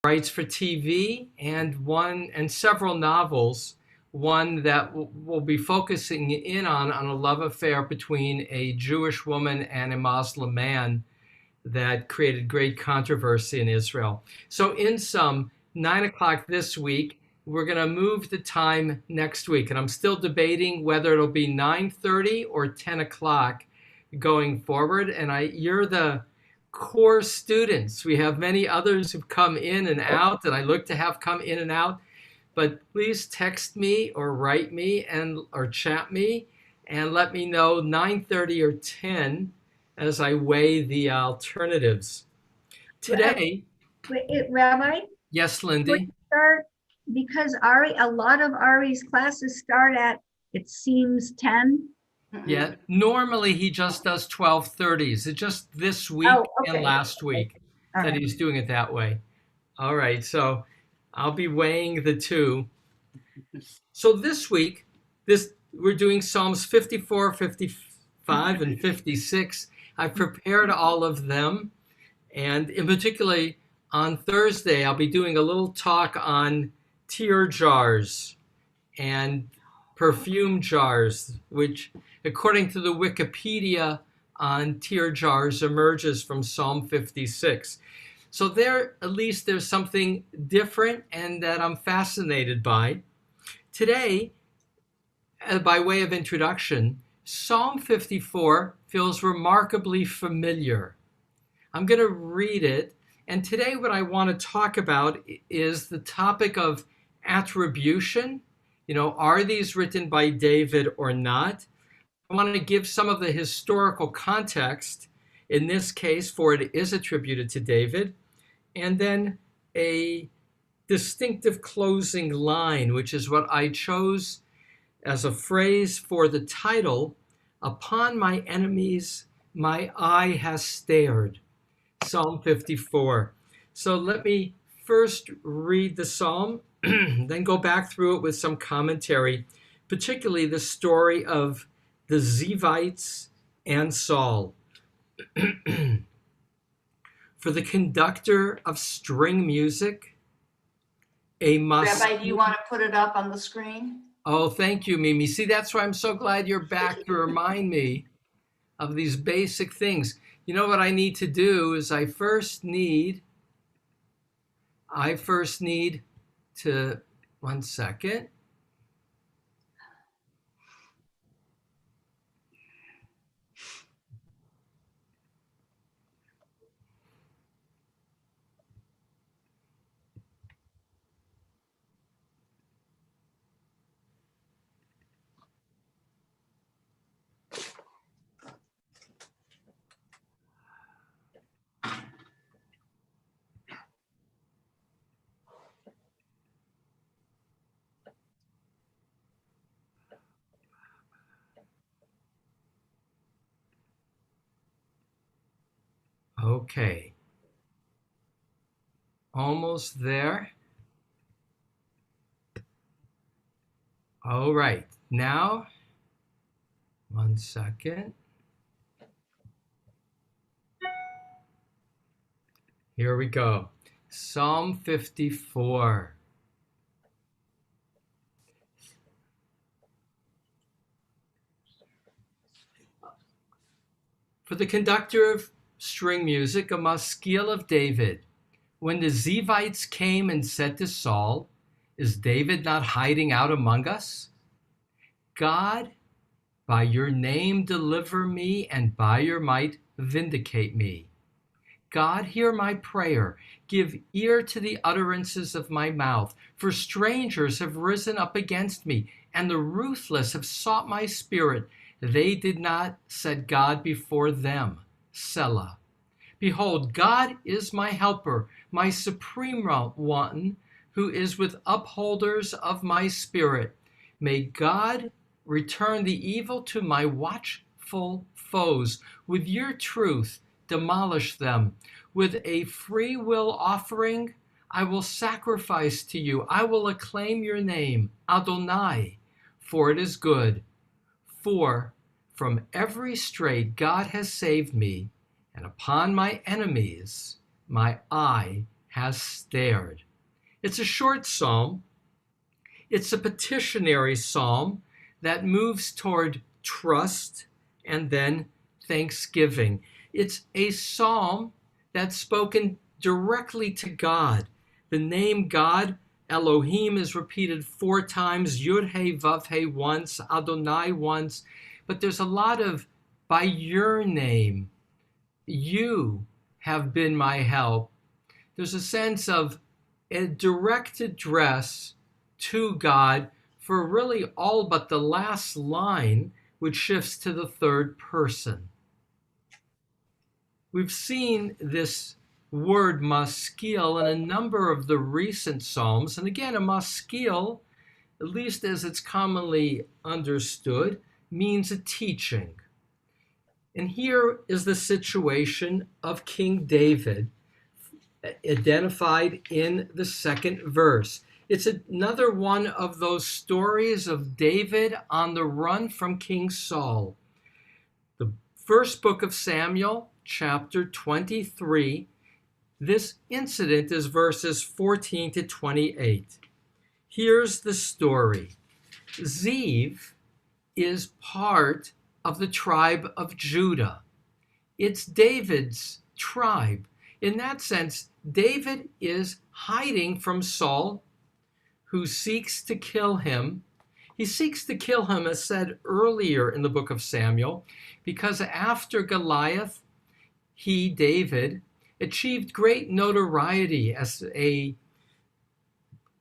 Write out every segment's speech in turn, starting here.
writes for TV and several novels. One that will be focusing in on a love affair between a Jewish woman and a Muslim man that created great controversy in Israel. So in sum, 9 o'clock this week. We're going to move the time next week, and I'm still debating whether it'll be 9:30 or 10 o'clock going forward. And you're the core students. We have many others who've come in and out that I look to have come in and out. But please text me or write me or chat me and let me know 9:30 or 10 as I weigh the alternatives. Today, Rabbi, yes, would Lindy. start because a lot of Ari's classes start at, it seems, 10. Yeah, normally he just does 12:30s. It's just this week Oh, and okay. last week All that right. he's doing it that way. All right, so I'll be weighing the two. So this week, we're doing Psalms 54, 55, and 56. I've prepared all of them, and in particular on Thursday, I'll be doing a little talk on tear jars and perfume jars, which, according to the Wikipedia on tear jars, emerges from Psalm 56. So at least there's something different and that I'm fascinated by. Today, by way of introduction, Psalm 54 feels remarkably familiar. I'm going to read it. And today what I want to talk about is the topic of attribution. Are these written by David or not? I want to give some of the historical context, in this case, for it is attributed to David, and then a distinctive closing line, which is what I chose as a phrase for the title, "Upon my enemies my eye has stared," Psalm 54. So let me first read the psalm, then go back through it with some commentary, particularly the story of the Zivites and Saul. For the conductor of string music, Rabbi, do you want to put it up on the screen? Oh, thank you, Mimi. See, that's why I'm so glad you're back to remind me of these basic things. You know what I need to do is I first need to, one second. Okay. Almost there. All right. Now, one second. Here we go. Psalm 54. For the conductor of string music, a maskil of David. When the Zivites came and said to Saul, "Is David not hiding out among us?" God, by your name deliver me, and by your might vindicate me. God, hear my prayer. Give ear to the utterances of my mouth. For strangers have risen up against me, and the ruthless have sought my spirit. They did not set God before them. Selah. Behold, God is my helper, my supreme one, who is with upholders of my spirit. May God return the evil to my watchful foes. With your truth, demolish them. With a free will offering, I will sacrifice to you. I will acclaim your name, Adonai, for it is good. For from every strait God has saved me, and upon my enemies my eye has stared. It's a short psalm. It's a petitionary psalm that moves toward trust and then thanksgiving. It's a psalm that's spoken directly to God. The name God, Elohim, is repeated 4 times, Yud-He, Vav-He once, Adonai once, but there's a lot of by your name, you have been my help. There's a sense of a direct address to God for really all but the last line, which shifts to the third person. We've seen this word maskil in a number of the recent Psalms. And again, a maskil, at least as it's commonly understood, means a teaching. And here is the situation of King David, identified in the 2nd verse. It's another one of those stories of David on the run from King Saul. The first book of Samuel, chapter 23, this incident is verses 14 to 28. Here's the story. Ziv is part of the tribe of Judah. It's David's tribe. In that sense, David is hiding from Saul, who seeks to kill him. He seeks to kill him, as said earlier in the book of Samuel, because after Goliath, he, David, achieved great notoriety as a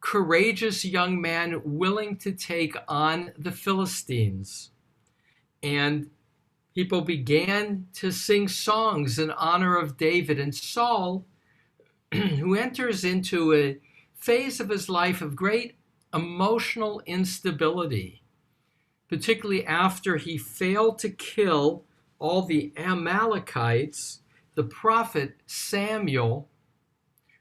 courageous young man willing to take on the Philistines. And people began to sing songs in honor of David. And Saul, who enters into a phase of his life of great emotional instability, particularly after he failed to kill all the Amalekites, the prophet Samuel,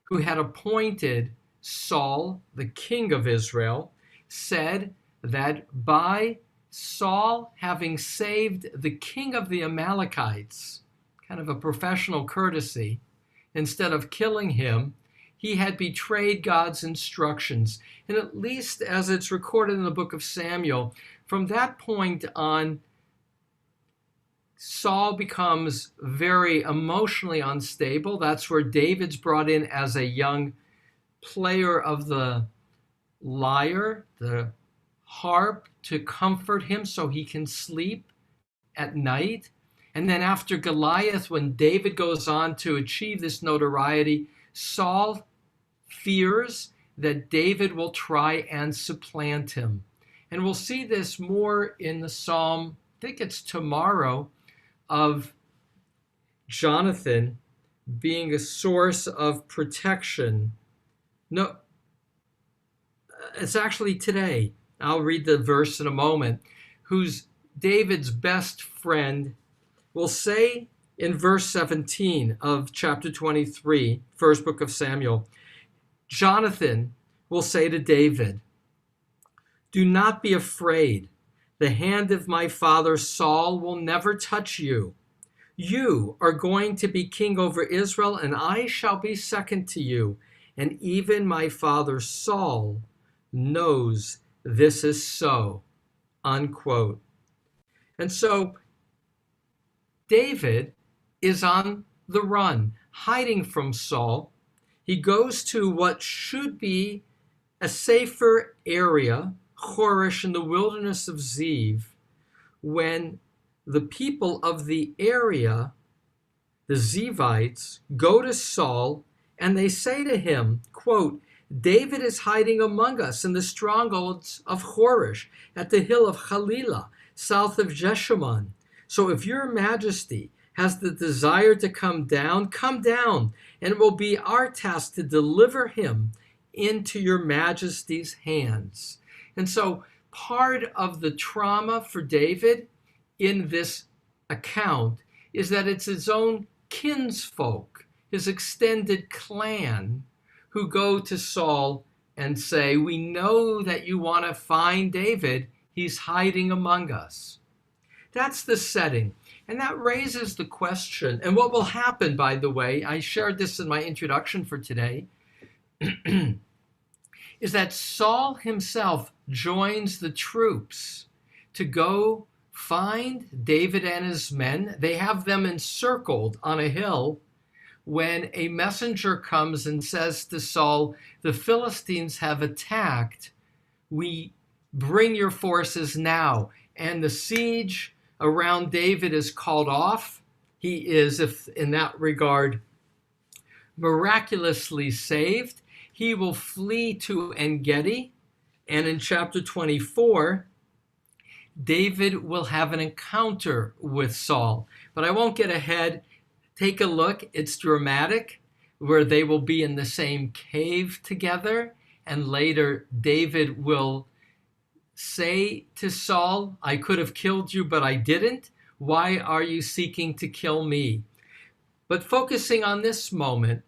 who had appointed Saul, the king of Israel, said that by Saul having saved the king of the Amalekites, kind of a professional courtesy, instead of killing him, he had betrayed God's instructions. And at least as it's recorded in the book of Samuel, from that point on, Saul becomes very emotionally unstable. That's where David's brought in as a young player of the lyre, the harp, to comfort him so he can sleep at night. And then after Goliath, when David goes on to achieve this notoriety, Saul fears that David will try and supplant him. And we'll see this more in the psalm, I think it's tomorrow, of Jonathan being a source of protection. No, it's actually today. I'll read the verse in a moment. Who's David's best friend will say in verse 17 of chapter 23, first book of Samuel, Jonathan will say to David, "Do not be afraid. The hand of my father Saul will never touch you. You are going to be king over Israel, and I shall be second to you. And even my father Saul knows this is so." Unquote. And so David is on the run, hiding from Saul. He goes to what should be a safer area, Chorish in the wilderness of Ziv, when the people of the area, the Zivites, go to Saul and they say to him, quote, "David is hiding among us in the strongholds of Chorish at the hill of Chalilah, south of Jeshimon. So if your majesty has the desire to come down, and it will be our task to deliver him into your majesty's hands." And so part of the trauma for David in this account is that it's his own kinsfolk, his extended clan, who go to Saul and say, "We know that you want to find David. He's hiding among us." That's the setting. And that raises the question, and what will happen, by the way, I shared this in my introduction for today, is that Saul himself joins the troops to go find David and his men. They have them encircled on a hill when a messenger comes and says to Saul, the Philistines have attacked. We bring your forces now. And the siege around David is called off. He is, if in that regard, miraculously saved. He will flee to En-Gedi. And in chapter 24, David will have an encounter with Saul. But I won't get ahead. Take a look. It's dramatic, where they will be in the same cave together. And later, David will say to Saul, I could have killed you, but I didn't. Why are you seeking to kill me? But focusing on this moment,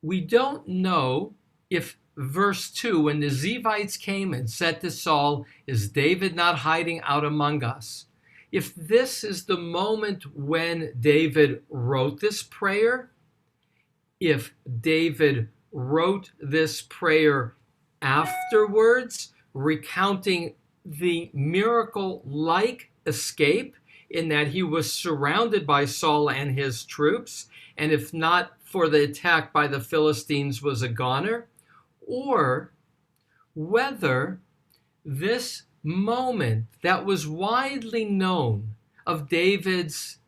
we don't know if verse 2, when the Zivites came and said to Saul, is David not hiding out among us? If this is the moment when David wrote this prayer, if David wrote this prayer afterwards, recounting the miracle-like escape in that he was surrounded by Saul and his troops, and if not for the attack by the Philistines was a goner, or whether this moment that was widely known of David's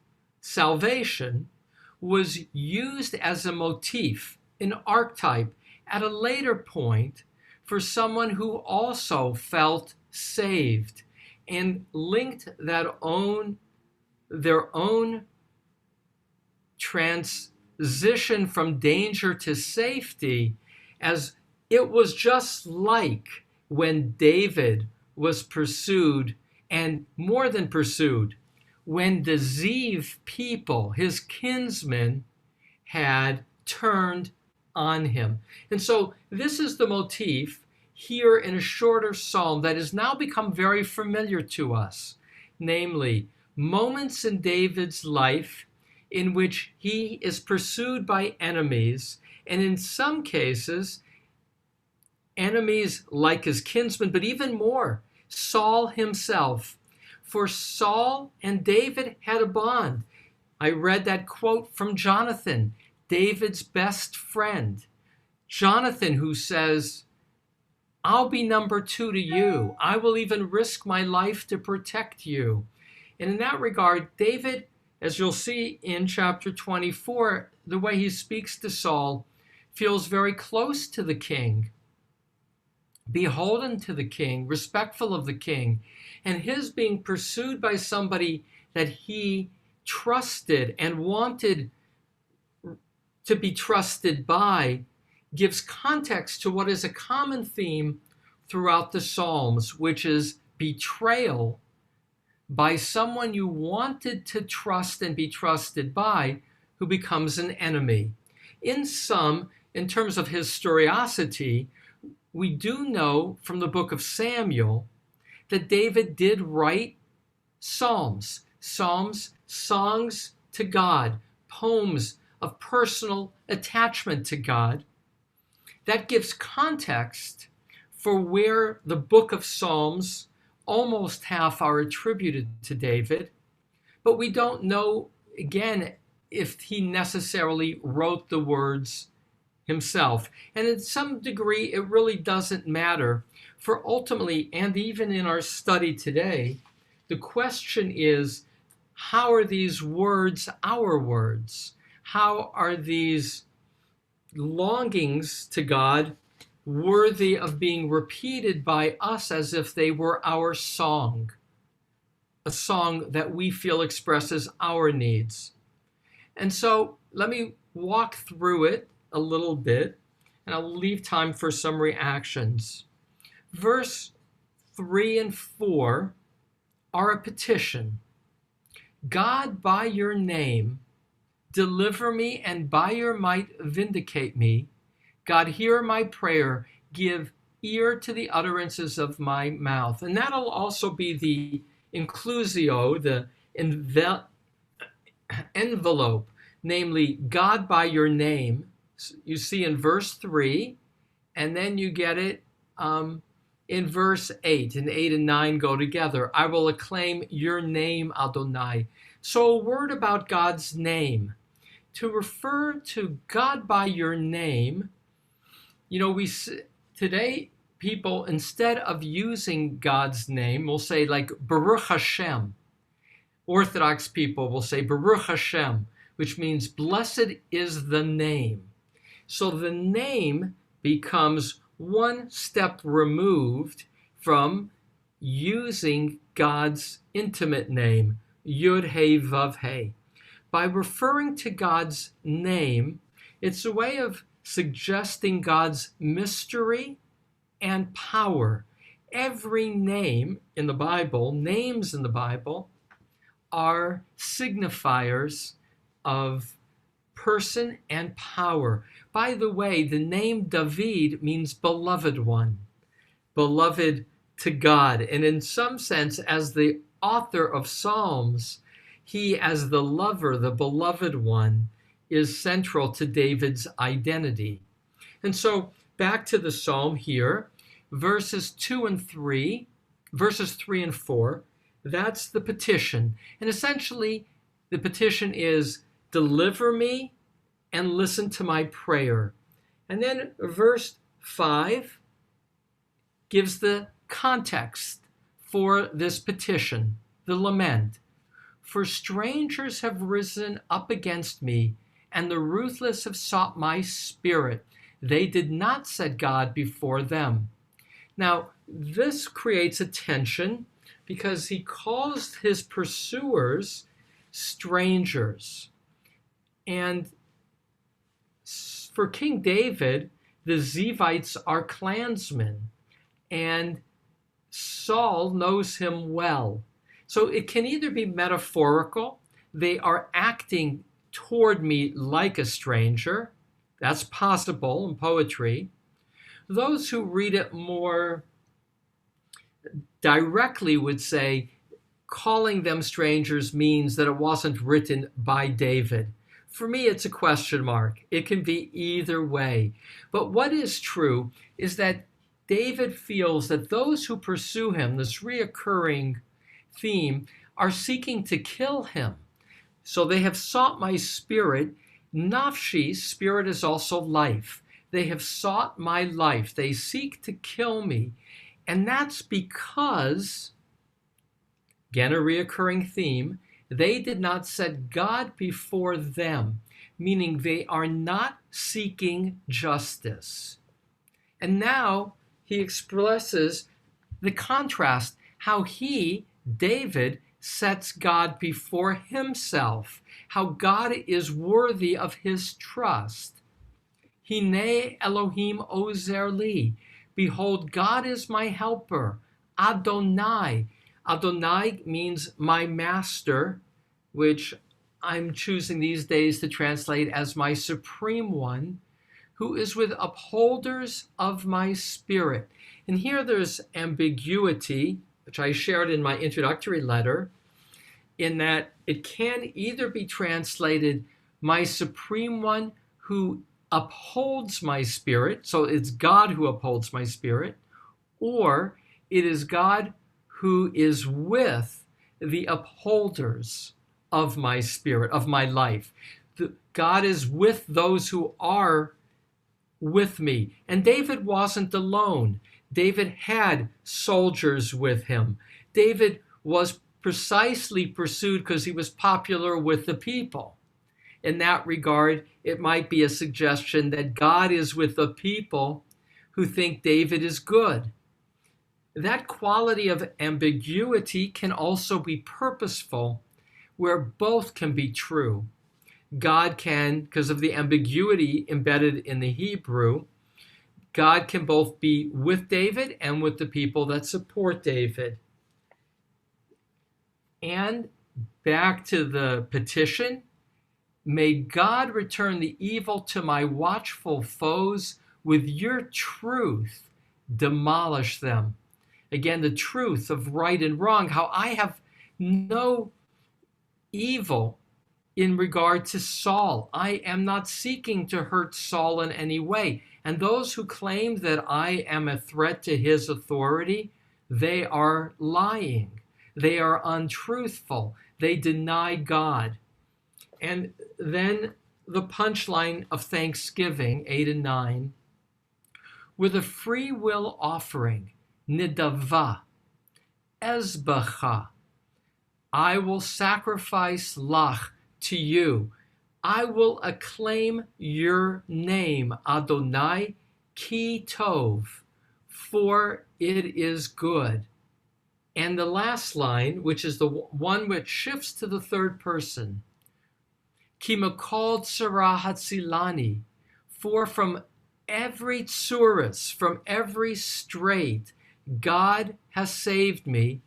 salvation was used as a motif, an archetype, at a later point for someone who also felt saved and linked their own transition from danger to safety, as it was just like when David was pursued, and more than pursued, when the Ziv people, his kinsmen, had turned on him. And so this is the motif here in a shorter psalm that has now become very familiar to us, namely moments in David's life in which he is pursued by enemies, and in some cases, enemies like his kinsmen, but even more, Saul himself. For Saul and David had a bond. I read that quote from Jonathan, David's best friend. Jonathan, who says, I'll be number 2 to you. I will even risk my life to protect you. And in that regard, David, as you'll see in chapter 24, the way he speaks to Saul, feels very close to the king, beholden to the king, respectful of the king, and his being pursued by somebody that he trusted and wanted to be trusted by gives context to what is a common theme throughout the Psalms, which is betrayal by someone you wanted to trust and be trusted by, who becomes an enemy. In terms of historicity, we do know from the book of Samuel that David did write psalms, songs to God, poems of personal attachment to God. That gives context for where the book of Psalms, almost half, are attributed to David. But we don't know, again, if he necessarily wrote the words himself. And in some degree, it really doesn't matter. For ultimately, and even in our study today, the question is, how are these words our words? How are these longings to God worthy of being repeated by us as if they were our song, a song that we feel expresses our needs? And so let me walk through it a little bit, and I'll leave time for some reactions. Verse 3 and 4 are a petition. God, by your name, deliver me, and by your might vindicate me. God, hear my prayer. Give ear to the utterances of my mouth. And that'll also be the inclusio, the envelope, namely, God, by your name, you see in verse 3, and then you get it in verse 8. And 8 and 9 go together. I will acclaim your name, Adonai. So a word about God's name. To refer to God by your name, today people, instead of using God's name, will say like Baruch Hashem. Orthodox people will say Baruch Hashem, which means blessed is the name. So the name becomes one step removed from using God's intimate name, Yud He Vav He. By referring to God's name, it's a way of suggesting God's mystery and power. Every name in the Bible, names in the Bible, are signifiers of person and power. By the way, the name David means beloved one, beloved to God. And in some sense, as the author of Psalms, he, as the lover, the beloved one, is central to David's identity. And so back to the psalm here, verses 3 and 4, that's the petition. And essentially, the petition is, deliver me and listen to my prayer. And then verse 5 gives the context for this petition, the lament. For strangers have risen up against me, and the ruthless have sought my spirit. They did not set God before them. Now, this creates a tension because he calls his pursuers strangers. And for King David, the Zivites are clansmen, and Saul knows him well. So it can either be metaphorical, they are acting toward me like a stranger. That's possible in poetry. Those who read it more directly would say calling them strangers means that it wasn't written by David. For me, it's a question mark. It can be either way. But what is true is that David feels that those who pursue him, this reoccurring theme, are seeking to kill him. So they have sought my spirit. Nafshi, spirit is also life. They have sought my life. They seek to kill me. And that's because, again, a reoccurring theme, they did not set God before them, meaning they are not seeking justice. And now he expresses the contrast, how he, David, sets God before himself, how God is worthy of his trust. Hine Elohim ozer li. Behold, God is my helper. Adonai. Adonai means my master, which I'm choosing these days to translate as my supreme one, who is with upholders of my spirit. And here there's ambiguity, which I shared in my introductory letter, in that it can either be translated my supreme one who upholds my spirit, so it's God who upholds my spirit, or it is God who is with the upholders of my spirit, of my life. God is with those who are with me. And David wasn't alone. David had soldiers with him. David was precisely pursued because he was popular with the people. In that regard, it might be a suggestion that God is with the people who think David is good. That quality of ambiguity can also be purposeful, where both can be true. God can, because of the ambiguity embedded in the Hebrew, God can both be with David and with the people that support David. And back to the petition, may God return the evil to my watchful foes. With your truth, demolish them. Again, the truth of right and wrong, how I have no evil in regard to Saul. I am not seeking to hurt Saul in any way. And those who claim that I am a threat to his authority, they are lying. They are untruthful. They deny God. And then the punchline of Thanksgiving, 8 and 9, with a free will offering, nidava, ezbacha, I will sacrifice lach to you. I will acclaim your name, Adonai, ki tov, for it is good. And the last line, which is the one which shifts to the third person, ki makol tzara hatzilani, for from every tsuris, from every strait, God has saved me.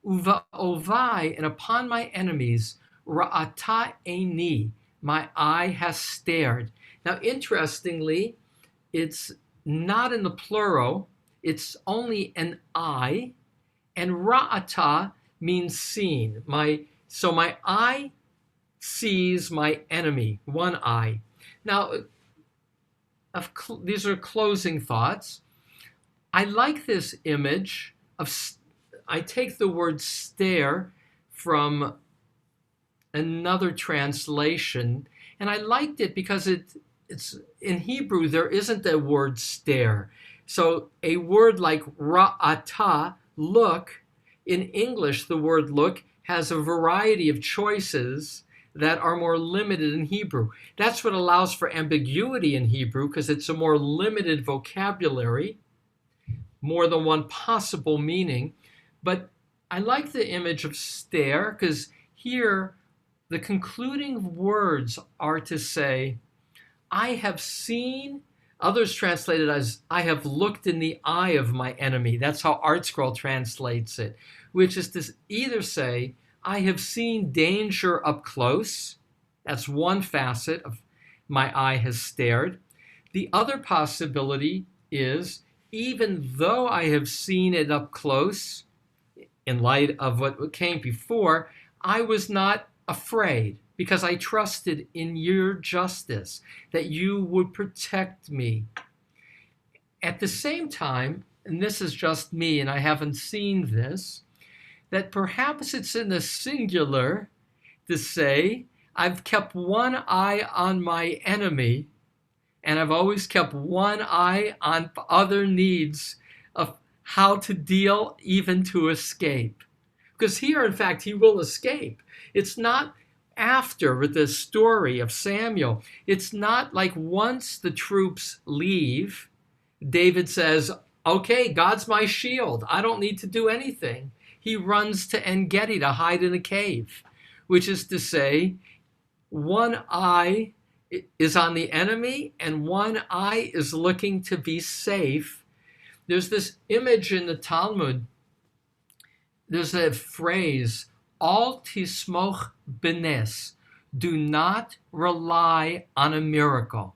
Uva ovai, and upon my enemies, ra'ata eini, my eye has stared. Now, interestingly, it's not in the plural. It's only an eye, and ra'ata means seen. So my eye sees my enemy, one eye. Now, these are closing thoughts. I like this image of, I take the word stare from another translation, and I liked it because it's in Hebrew, there isn't a word stare. So a word like ra'ata, look, in English, the word look has a variety of choices that are more limited in Hebrew. That's what allows for ambiguity in Hebrew, because it's a more limited vocabulary, more than one possible meaning. But I like the image of stare, because here the concluding words are to say, I have seen, others translate it as, I have looked in the eye of my enemy. That's how ArtScroll translates it, which is to either say, I have seen danger up close. That's one facet of my eye has stared. The other possibility is, even though I have seen it up close, in light of what came before, I was not afraid because I trusted in your justice, that you would protect me. At the same time, and this is just me and I haven't seen this, that perhaps it's in the singular to say, I've kept one eye on my enemy, and I've always kept one eye on other needs of how to deal, even to escape. Because here, in fact, he will escape. It's not after the story of Samuel. It's not like once the troops leave, David says, okay, God's my shield. I don't need to do anything. He runs to En-Gedi to hide in a cave, which is to say, one eye is on the enemy and one eye is looking to be safe. There's this image in the Talmud. There's a phrase, al tismoch benes, do not rely on a miracle.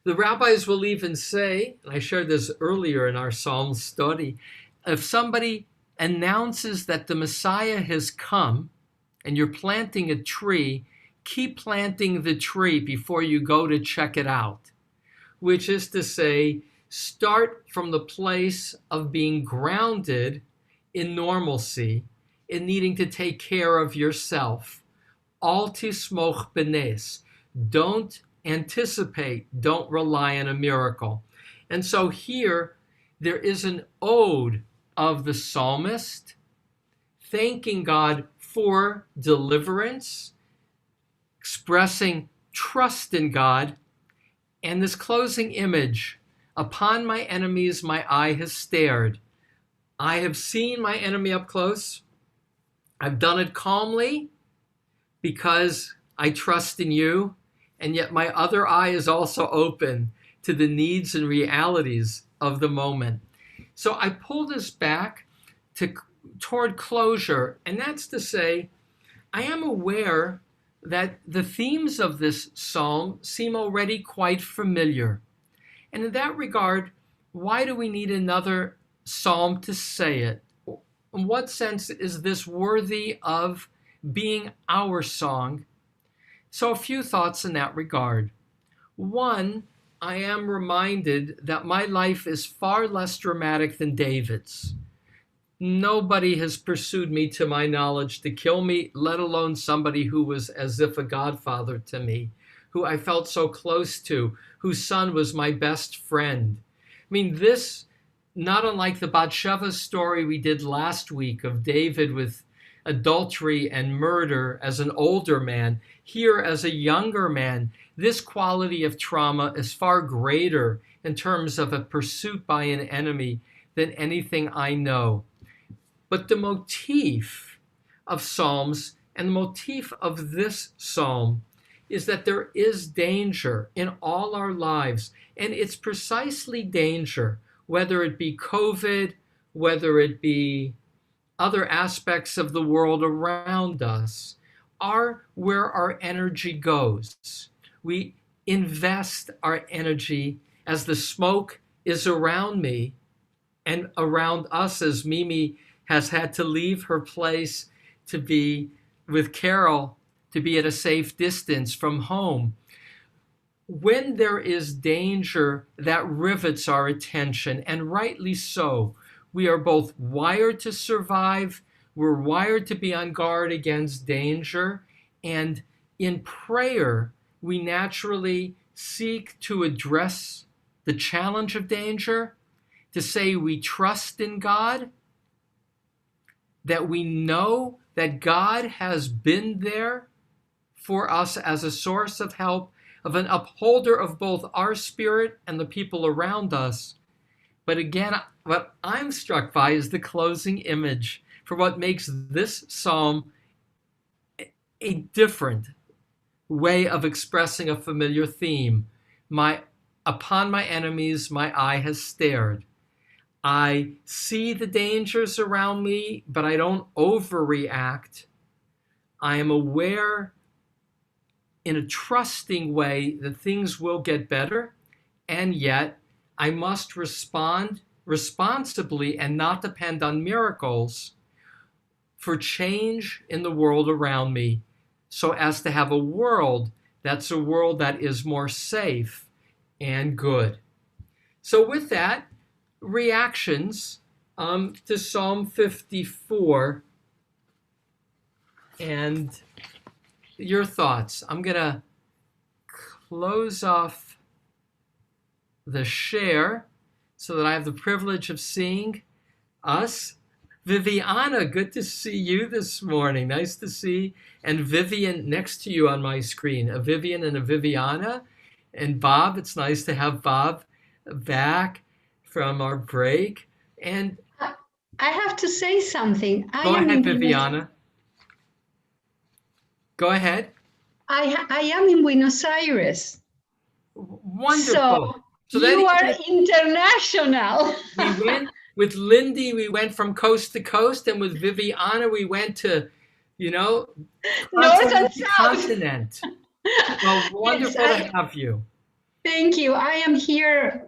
The rabbis will even say, and I shared this earlier in our Psalm study, if somebody announces that the Messiah has come and you're planting a tree, keep planting the tree before you go to check it out, which is to say, start from the place of being grounded in normalcy, in needing to take care of yourself. Al tismoch benes. Don't anticipate, don't rely on a miracle. And so here, there is an ode of the psalmist thanking God for deliverance, expressing trust in God, and this closing image, upon my enemies my eye has stared. I have seen my enemy up close. I've done it calmly because I trust in you, and yet my other eye is also open to the needs and realities of the moment. So I pull this back toward closure, and that's to say, I am aware that the themes of this psalm seem already quite familiar. And in that regard, why do we need another psalm to say it? In what sense is this worthy of being our song So a few thoughts in that regard. One, I am reminded that my life is far less dramatic than David's. Nobody has pursued me, to my knowledge, to kill me, let alone somebody who was as if a godfather to me, who I felt so close to, whose son was my best friend. I mean, this, not unlike the Bathsheba story we did last week of David with adultery and murder as an older man, here as a younger man, this quality of trauma is far greater in terms of a pursuit by an enemy than anything I know. But the motif of Psalms and the motif of this psalm is that there is danger in all our lives. And it's precisely danger, whether it be COVID, whether it be other aspects of the world around us, are where our energy goes. We invest our energy as the smoke is around me and around us, as Mimi has had to leave her place to be with Carol, to be at a safe distance from home. When there is danger, that rivets our attention, and rightly so. We are both wired to survive, we're wired to be on guard against danger, and in prayer, we naturally seek to address the challenge of danger, to say we trust in God, that we know that God has been there for us as a source of help, of an upholder of both our spirit and the people around us. But again, what I'm struck by is the closing image for what makes this psalm a different way of expressing a familiar theme. Upon my enemies, my eye has stared. I see the dangers around me, but I don't overreact. I am aware in a trusting way that things will get better, and yet I must respond responsibly and not depend on miracles for change in the world around me, so as to have a world that's a world that is more safe and good. So with that, reactions to Psalm 54 and your thoughts. I'm going to close off the share so that I have the privilege of seeing us. Viviana, good to see you this morning. Nice to see. And Vivian next to you on my screen. A Vivian and a Viviana. And Bob, it's nice to have Bob back from our break. And I have to say something. go ahead, Viviana. Go ahead. I am in Buenos Aires. Wonderful. So you are international. We went with Lindy, we went from coast to coast, and with Viviana, we went to, North and South. Continent. Well, wonderful to have you. Thank you. I am here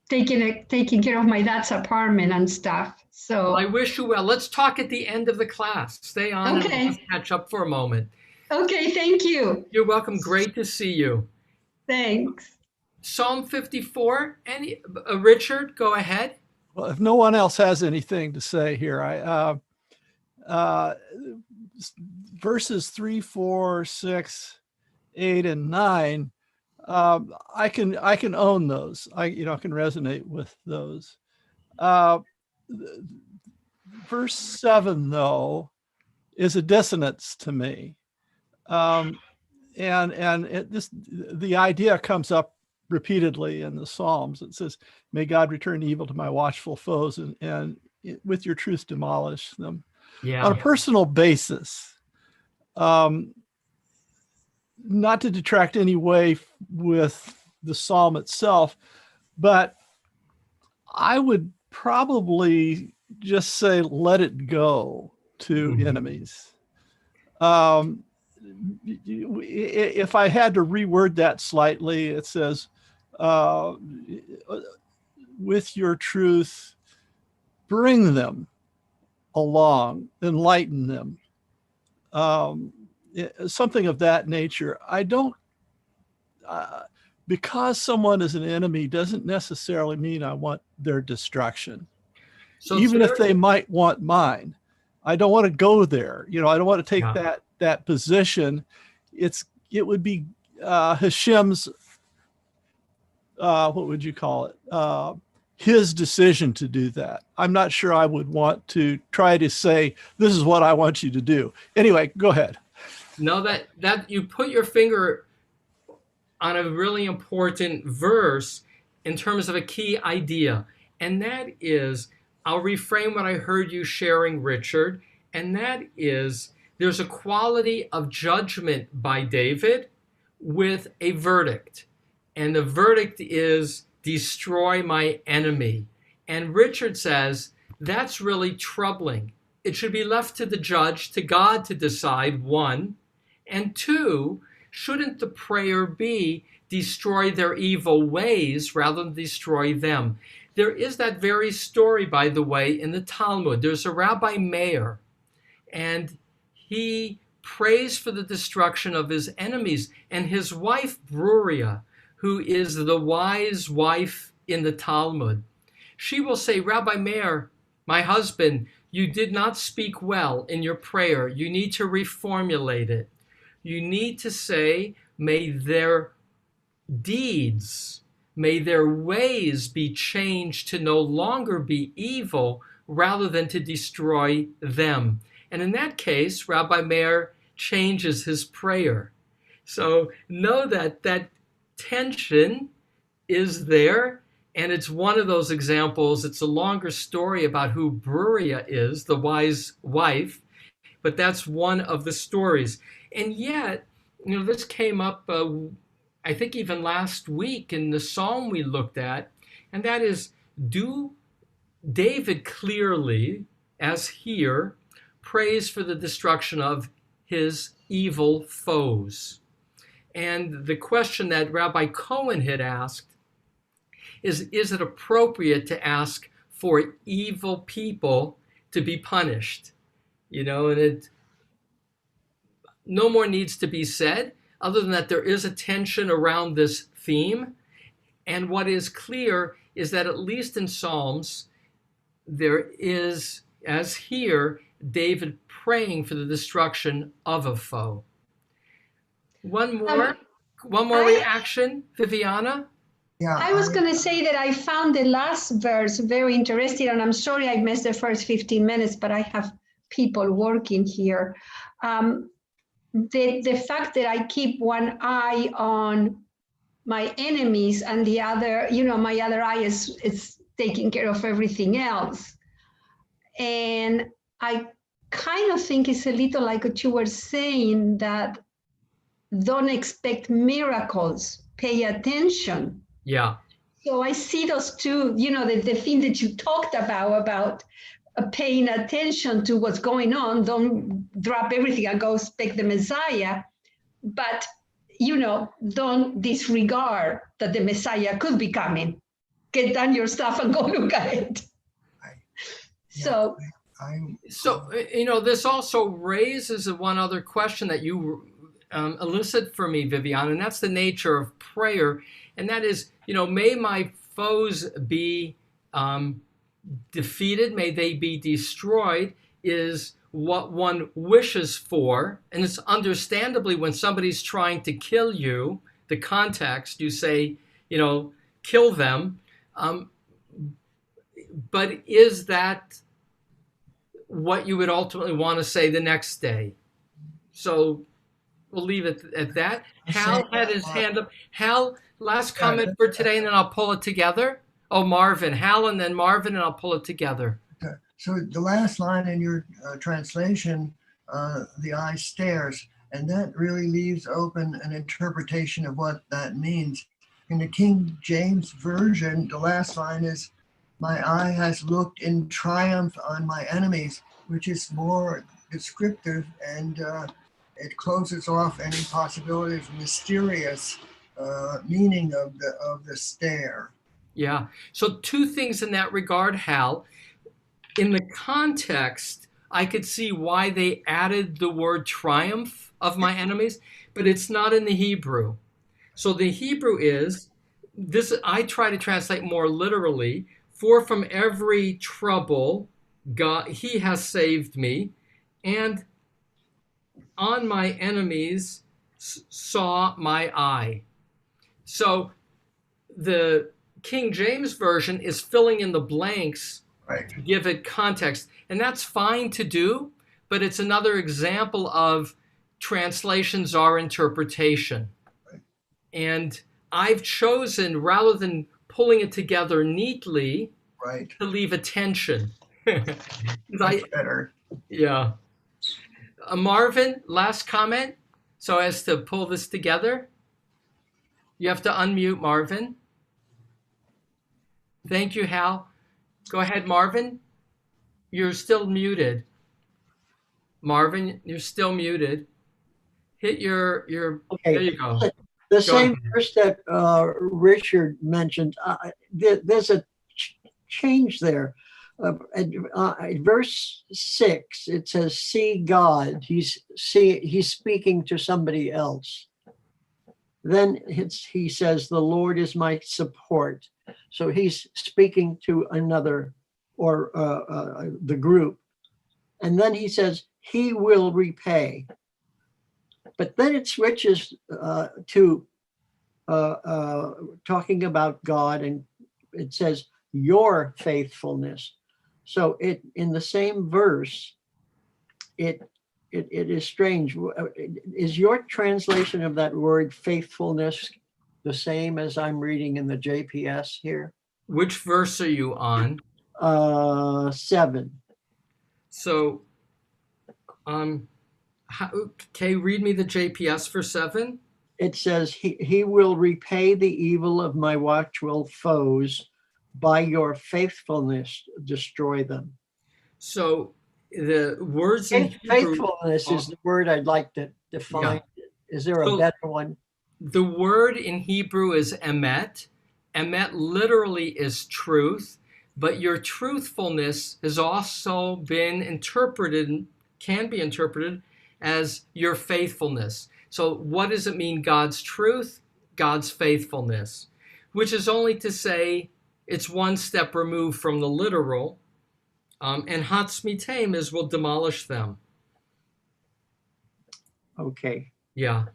taking care of my dad's apartment and stuff. So I wish you well. Let's talk at the end of the class. Stay on Okay. and let's catch up for a moment. Okay, thank you. You're welcome. Great to see you. Thanks. Psalm 54. Richard, go ahead. Well, if no one else has anything to say here, verses 3, 4, 6, 8, and 9, I can own those. I can resonate with those. Verse 7, though, is a dissonance to me, and the idea comes up repeatedly in the Psalms. It says, "May God return evil to my watchful foes, and with your truth demolish them." Yeah. On a personal basis, not to detract any way with the Psalm itself, but I would probably just say, let it go to enemies. If I had to reword that slightly, it says, with your truth, bring them along, enlighten them. something of that nature. I don't, because someone is an enemy doesn't necessarily mean I want their destruction. So Even if there- they might want mine, I don't want to go there. You know, I don't want to take Yeah. that position. It would be Hashem's, what would you call it? His decision to do that. I'm not sure I would want to try to say, this is what I want you to do. Anyway, go ahead. No, that you put your finger on a really important verse in terms of a key idea. And that is, I'll reframe what I heard you sharing, Richard, and that is there's a quality of judgment by David with a verdict. And the verdict is destroy my enemy. And Richard says that's really troubling. It should be left to the judge, to God to decide, one. And two, shouldn't the prayer be destroy their evil ways rather than destroy them? There is that very story, by the way, in the Talmud. There's a Rabbi Meir, and he prays for the destruction of his enemies. And his wife, Bruria, who is the wise wife in the Talmud, she will say, Rabbi Meir, my husband, you did not speak well in your prayer. You need to reformulate it. You need to say, may their deeds, may their ways be changed to no longer be evil rather than to destroy them. And in that case, Rabbi Meir changes his prayer. So know that that tension is there, and it's one of those examples. It's a longer story about who Bruria is, the wise wife, but that's one of the stories. And yet, this came up, I think even last week in the psalm we looked at, and that is, do David clearly, as here, prays for the destruction of his evil foes? And the question that Rabbi Cohen had asked is it appropriate to ask for evil people to be punished? And no more needs to be said, other than that there is a tension around this theme. And what is clear is that at least in Psalms, there is, as here, David praying for the destruction of a foe. One more reaction, Viviana? Yeah, I was going to say that I found the last verse very interesting, and I'm sorry I missed the first 15 minutes, but I have people working here. The fact that I keep one eye on my enemies and the other, my other eye is taking care of everything else. And I kind of think it's a little like what you were saying, that don't expect miracles, pay attention. Yeah. So I see those two, the thing that you talked about paying attention to what's going on. Don't drop everything and go expect the Messiah, but, don't disregard that the Messiah could be coming. Get done your stuff and go look at it. So this also raises one other question that you elicit for me, Viviana, and that's the nature of prayer. And that is, may my foes be defeated, may they be destroyed, is what one wishes for. And it's understandably when somebody's trying to kill you, the context, you say, kill them. But is that what you would ultimately want to say the next day? So we'll leave it at that. Hal had his hand up. Hal, last comment for today, and then I'll pull it together. Oh, Marvin. Hal, and then Marvin, and I'll pull it together. Okay. So the last line in your translation, the eye stares, and that really leaves open an interpretation of what that means. In the King James Version, the last line is, my eye has looked in triumph on my enemies, which is more descriptive, and it closes off any possibility of mysterious meaning of the stare. Yeah. So two things in that regard, Hal. In the context I could see why they added the word triumph of my enemies, but it's not in the Hebrew. So the Hebrew is this, I try to translate more literally, for from every trouble, God, he has saved me, and on my enemies saw my eye. So the King James Version is filling in the blanks Right. to give it context. And that's fine to do, but it's another example of translations are interpretation. Right. And I've chosen, rather than pulling it together neatly, Right. to leave a tension. That's better. Yeah. Marvin, last comment. So as to pull this together, you have to unmute Marvin. Thank you, Hal. Go ahead, Marvin. You're still muted. Marvin, you're still muted. Hit your, there Okay, you go. the same ahead. verse that Richard mentioned, there's a change there. Verse 6, it says, "See God." He's speaking to somebody else. Then he says, "The Lord is my support." So he's speaking to another, or the group. And then he says, "He will repay." But then it switches to talking about God, and it says, "Your faithfulness." So it, in the same verse, it is strange. Is your translation of that word faithfulness the same as I'm reading in the JPS here? Which verse are you on? 7. So, okay, read me the JPS for 7. It says, he will repay the evil of my watchful foes. By your faithfulness, destroy them. So the words in Hebrew, Faithfulness is the word I'd like to define. Is there a So- better one? the word in Hebrew is emet. Emet literally is truth, but your truthfulness has also been interpreted, can be interpreted as your faithfulness. So what does it mean, God's truth? God's faithfulness, which is only to say it's one step removed from the literal, and Hatzmitem is will demolish them. Okay. Yeah.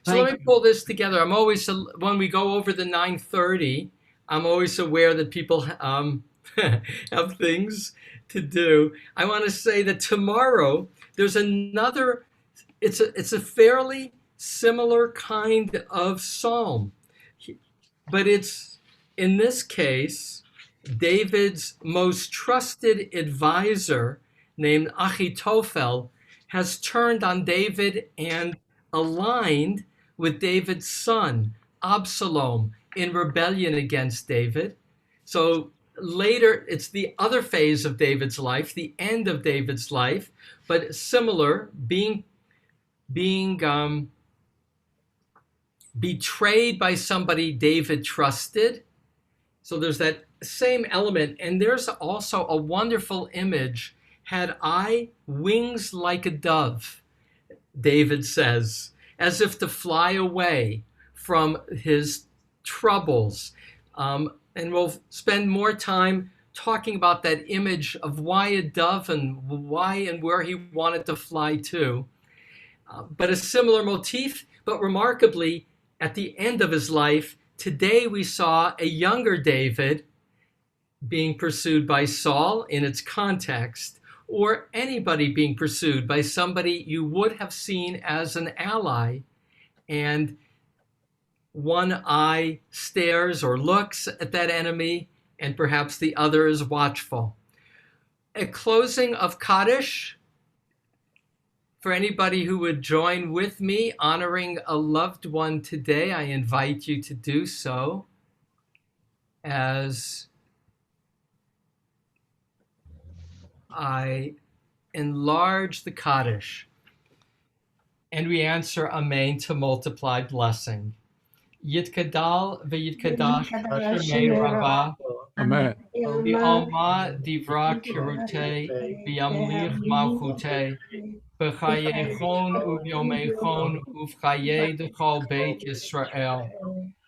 So Thank let me pull this together. I'm always, when we go over the 9:30, I'm always aware that people have things to do. I want to say that tomorrow there's another, it's a fairly similar kind of psalm, but it's, in this case, David's most trusted advisor named Achitophel has turned on David and aligned with David's son, Absalom, in rebellion against David. So later, it's the other phase of David's life, the end of David's life, but similar, being betrayed by somebody David trusted. So there's that same element. And there's also a wonderful image. Had I wings like a dove, David says, as if to fly away from his troubles. And we'll spend more time talking about that image of why a dove and why and where he wanted to fly to. But a similar motif, but remarkably, at the end of his life, today we saw a younger David being pursued by Saul in its context, or anybody being pursued by somebody you would have seen as an ally, and one eye stares or looks at that enemy, and perhaps the other is watchful. A closing of Kaddish. For anybody who would join with me honoring a loved one today, I invite you to do so as I enlarge the Kaddish. And we answer Amen to multiplied blessing. Yitkadal v'yitkadash Hashem Rabbah Amen. Bi'alma divra kirute, bi'amlich malchute, b'chayechon u'byomechon uvchaye dechol beit Yisrael,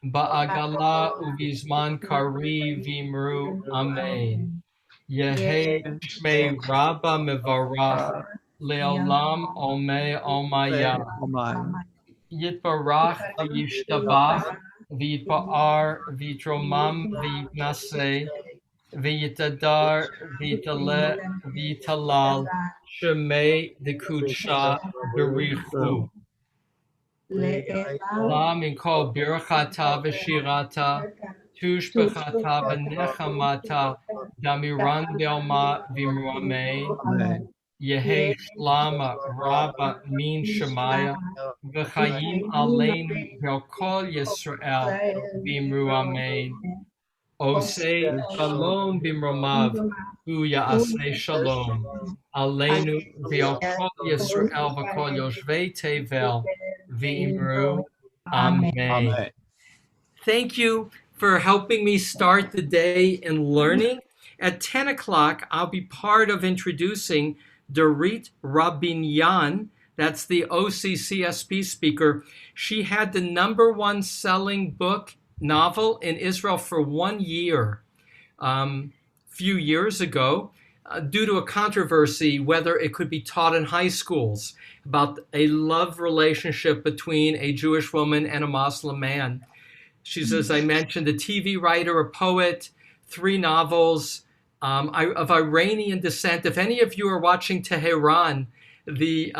ba'agala uvizman kari vimru amen. Yehi shmei rabba mevarach, le'olam omei omaya. Yitbarach v'yishtabach, v'yitpa'ar v'yitromam v'yitnaseh, v'yitadar v'yitaleh v'yitalal, shemei dekudsha berichu. La min kol birachata v'shirata, tushbechata v'nechamata, damiran delma v'imruamein, Amen. Yehi Shlama Rabba Min Shemaya V'chayim Aleinu V'kol Yisrael V'imru Amen. Osei Shalom B'mromav Hu Ya'aseh Shalom Aleinu V'kol Yisrael V'kol Yoshvei Tevel V'imru Amen. Amen. Thank you for helping me start the day in learning. At 10 o'clock, I'll be part of introducing Dorit Rabinyan. That's the OCCSP speaker. She had the #1 selling novel in Israel for 1 year, few years ago, due to a controversy whether it could be taught in high schools about a love relationship between a Jewish woman and a Muslim man. She's, as I mentioned, a TV writer, a poet, 3 novels of Iranian descent. If any of you are watching Tehran, the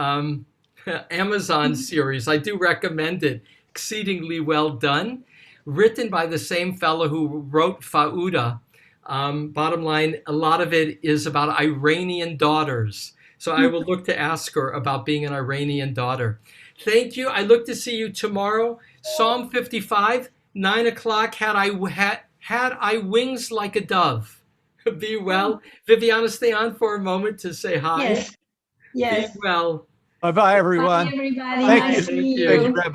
Amazon series, I do recommend it. Exceedingly well done. Written by the same fellow who wrote Fauda. Bottom line, a lot of it is about Iranian daughters. So I will look to ask her about being an Iranian daughter. Thank you. I look to see you tomorrow. Psalm 55. 9 o'clock, had I wings like a dove. Be well. Viviana, stay on for a moment to say hi. Yes. Yes. Be well. Bye-bye, everyone. Bye, everybody. Thank Nice you. to meet Thank Thank you. you, Rabbi.